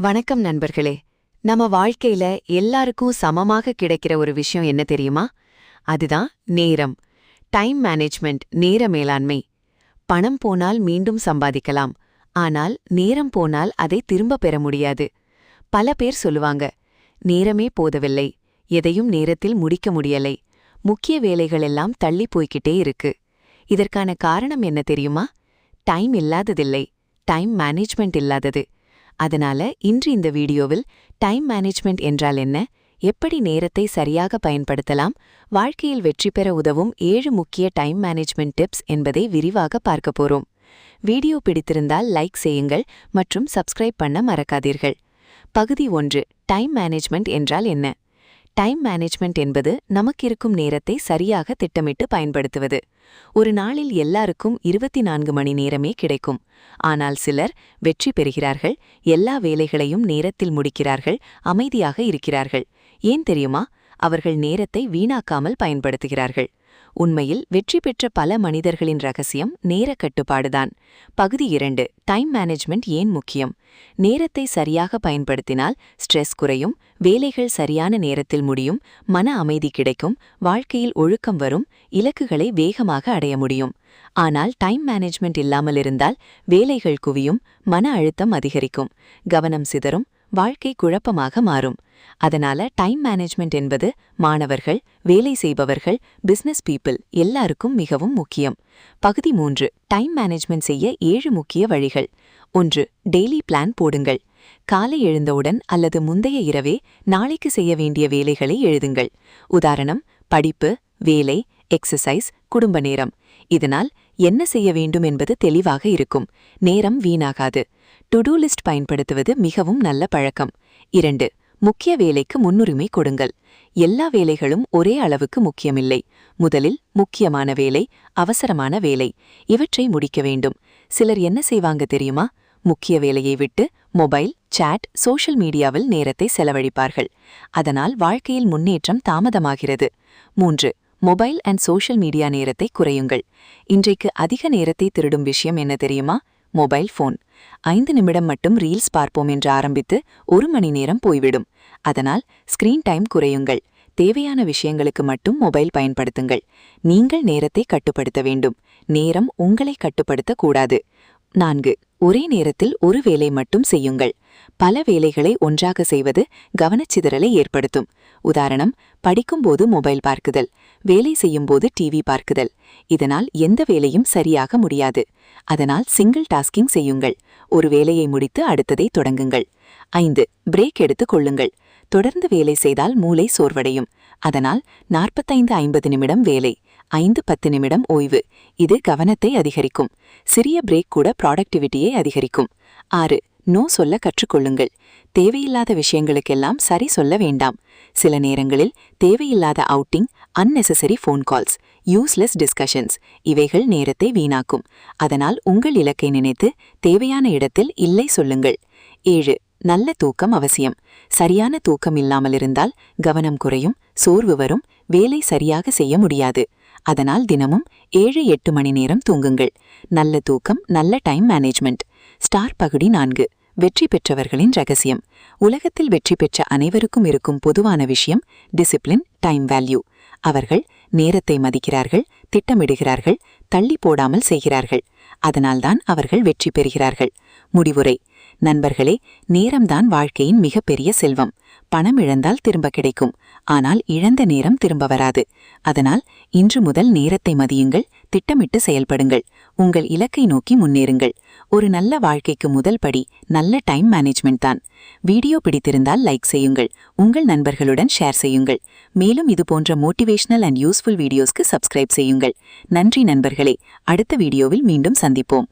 வணக்கம் நண்பர்களே. நம்ம வாழ்க்கையில எல்லாருக்கும் சமமாக கிடைக்கிற ஒரு விஷயம் என்ன தெரியுமா? அதுதான் நேரம். டைம் மேனேஜ்மெண்ட், நேர மேலாண்மை. பணம் போனால் மீண்டும் சம்பாதிக்கலாம். ஆனால் நேரம் போனால் அதை திரும்ப பெற முடியாது. பல பேர் சொல்லுவாங்க, நேரமே போதவில்லை, எதையும் நேரத்தில் முடிக்க முடியலை, முக்கிய வேலைகள் எல்லாம் தள்ளி போய்கிட்டே இருக்கு. இதற்கான காரணம் என்ன தெரியுமா? டைம் இல்லாததில்லை, டைம் மேனேஜ்மெண்ட் இல்லாதது. அதனால இன்று இந்த வீடியோவில் டைம் மேனேஜ்மெண்ட் என்றால் என்ன, எப்படி நேரத்தை சரியாக பயன்படுத்தலாம், வாழ்க்கையில் வெற்றி பெற உதவும் 7 முக்கிய டைம் மேனேஜ்மெண்ட் டிப்ஸ் என்பதை விரிவாக பார்க்க போறோம். வீடியோ பிடித்திருந்தால் லைக் செய்யுங்கள் மற்றும் சப்ஸ்கிரைப் பண்ண மறக்காதீர்கள். பகுதி 1. டைம் மேனேஜ்மெண்ட் என்றால் என்ன? டைம் மேனேஜ்மெண்ட் என்பது நமக்கிருக்கும் நேரத்தை சரியாக திட்டமிட்டு பயன்படுத்துவது. ஒரு நாளில் எல்லாருக்கும் 24 மணி நேரமே கிடைக்கும். ஆனால் சிலர் வெற்றி பெறுகிறார்கள், எல்லா வேலைகளையும் நேரத்தில் முடிக்கிறார்கள், அமைதியாக இருக்கிறார்கள். ஏன் தெரியுமா? அவர்கள் நேரத்தை வீணாக்காமல் பயன்படுத்துகிறார்கள். உண்மையில் வெற்றி பெற்ற பல மனிதர்களின் ரகசியம் நேர கட்டுப்பாடுதான். பகுதி 2. டைம் மேனேஜ்மெண்ட் ஏன் முக்கியம்? நேரத்தை சரியாக பயன்படுத்தினால் ஸ்ட்ரெஸ் குறையும், வேலைகள் சரியான நேரத்தில் முடியும், மன அமைதி கிடைக்கும், வாழ்க்கையில் ஒழுக்கம் வரும், இலக்குகளை வேகமாக அடைய முடியும். ஆனால் டைம் மேனேஜ்மெண்ட் இல்லாமல் இருந்தால் வேலைகள் குவியும், மன அழுத்தம் அதிகரிக்கும், கவனம் சிதறும், வாழ்க்கை குழப்பமாக மாறும். அதனால டைம் மேனேஜ்மெண்ட் என்பது மாணவர்கள், வேலை செய்பவர்கள், பிசினஸ் பீப்பிள் எல்லாருக்கும் மிகவும் முக்கியம். பகுதி 3. டைம் மேனேஜ்மெண்ட் செய்ய 7 முக்கிய வழிகள். 1. டெய்லி பிளான் போடுங்கள். காலை எழுந்தவுடன் அல்லது முந்தைய இரவே நாளைக்கு செய்ய வேண்டிய வேலைகளை எழுதுங்கள். உதாரணம், படிப்பு, வேலை, எக்ஸசைஸ், குடும்ப நேரம். இதனால் என்ன செய்ய வேண்டும் என்பது தெளிவாக இருக்கும், நேரம் வீணாகாது. டு டூ லிஸ்ட் பயன்படுத்துவது மிகவும் நல்ல பழக்கம். 2. முக்கிய வேலைக்கு முன்னுரிமை கொடுங்கள். எல்லா வேலைகளும் ஒரே அளவுக்கு முக்கியமில்லை. முதலில் முக்கியமான வேலை, அவசரமான வேலை, இவற்றை முடிக்க வேண்டும். சிலர் என்ன செய்வாங்க தெரியுமா? முக்கிய வேலையை விட்டு மொபைல், சாட், சோஷியல் மீடியாவில் நேரத்தை செலவழிப்பார்கள். அதனால் வாழ்க்கையில் முன்னேற்றம் தாமதமாகிறது. 3. மொபைல் அண்ட் சோஷியல் மீடியா நேரத்தை குறையுங்கள். இன்றைக்கு அதிக நேரத்தை திருடும் விஷயம் என்ன தெரியுமா? Mobile phone. 5 நிமிடம் மட்டும் ரீல்ஸ் பார்ப்போம் என்று ஆரம்பித்து 1 மணி நேரம் போய்விடும். அதனால் ஸ்கிரீன் டைம் குறையுங்கள். தேவையான விஷயங்களுக்கு மட்டும் மொபைல் பயன்படுத்துங்கள். நீங்கள் நேரத்தை கட்டுப்படுத்த வேண்டும், நேரம் உங்களை கட்டுப்படுத்தக்கூடாது. 4. ஒரே நேரத்தில் ஒரு வேலை மட்டும் செய்யுங்கள். பல வேலைகளை ஒன்றாக செய்வது கவனச்சிதறலை ஏற்படுத்தும். உதாரணம், படிக்கும்போது மொபைல் பார்க்குதல், வேலை செய்யும்போது டிவி பார்க்குதல். இதனால் எந்த வேலையும் சரியாக முடியாது. அதனால் சிங்கிள் டாஸ்கிங் செய்யுங்கள். ஒரு வேலையை முடித்து அடுத்ததை தொடங்குங்கள். 5. பிரேக் எடுத்துக் கொள்ளுங்கள். தொடர்ந்து வேலை செய்தால் மூளை சோர்வடையும். அதனால் 45-50 நிமிடம் வேலை, 5-10 நிமிடம் ஓய்வு. இது கவனத்தை அதிகரிக்கும். சிறிய பிரேக் கூட ப்ராடக்டிவிட்டியை அதிகரிக்கும். 6. நோ சொல்ல கற்றுக்கொள்ளுங்கள். தேவையில்லாத விஷயங்களுக்கெல்லாம் சரி சொல்ல வேண்டாம். சில நேரங்களில் தேவையில்லாத outing, unnecessary phone calls, useless discussions இவைகள் நேரத்தை வீணாக்கும். அதனால் உங்கள் இலக்கை நினைத்து தேவையான இடத்தில் இல்லை சொல்லுங்கள். 7. நல்ல தூக்கம் அவசியம். சரியான தூக்கம் இல்லாமல் இருந்தால் கவனம் குறையும், சோர்வு வரும், வேலை சரியாக செய்ய முடியாது. அதனால் தினமும் 7-8 மணி நேரம் தூங்குங்கள். நல்ல தூக்கம், நல்ல டைம் மேனேஜ்மெண்ட். ஸ்டார் பகுதி 4. வெற்றி பெற்றவர்களின் ரகசியம். உலகத்தில் வெற்றி பெற்ற அனைவருக்கும் இருக்கும் பொதுவான விஷயம் டிசிப்ளின், டைம் வேல்யூ. அவர்கள் நேரத்தை மதிக்கிறார்கள், திட்டமிடுகிறார்கள், தள்ளி போடாமல் செய்கிறார்கள். அதனால்தான் அவர்கள் வெற்றி பெறுகிறார்கள். முடிவுரை. நண்பர்களே, நேரம்தான் வாழ்க்கையின் மிகப்பெரிய செல்வம். பணம் இழந்தால் திரும்ப கிடைக்கும், ஆனால் இழந்த நேரம் திரும்ப வராது. அதனால் இன்று முதல் நேரத்தை மதியுங்கள், திட்டமிட்டு செயல்படுங்கள், உங்கள் இலக்கை நோக்கி முன்னேறுங்கள். ஒரு நல்ல வாழ்க்கைக்கு முதல் படி நல்ல டைம் மேனேஜ்மெண்ட் தான். வீடியோ பிடித்திருந்தால் லைக் செய்யுங்கள், உங்கள் நண்பர்களுடன் ஷேர் செய்யுங்கள். மேலும் இதுபோன்ற மோட்டிவேஷனல் அண்ட் யூஸ்ஃபுல் வீடியோஸ்க்கு சப்ஸ்கிரைப் செய்யுங்கள். நன்றி நண்பர்களே. அடுத்த வீடியோவில் மீண்டும் சந்திப்போம்.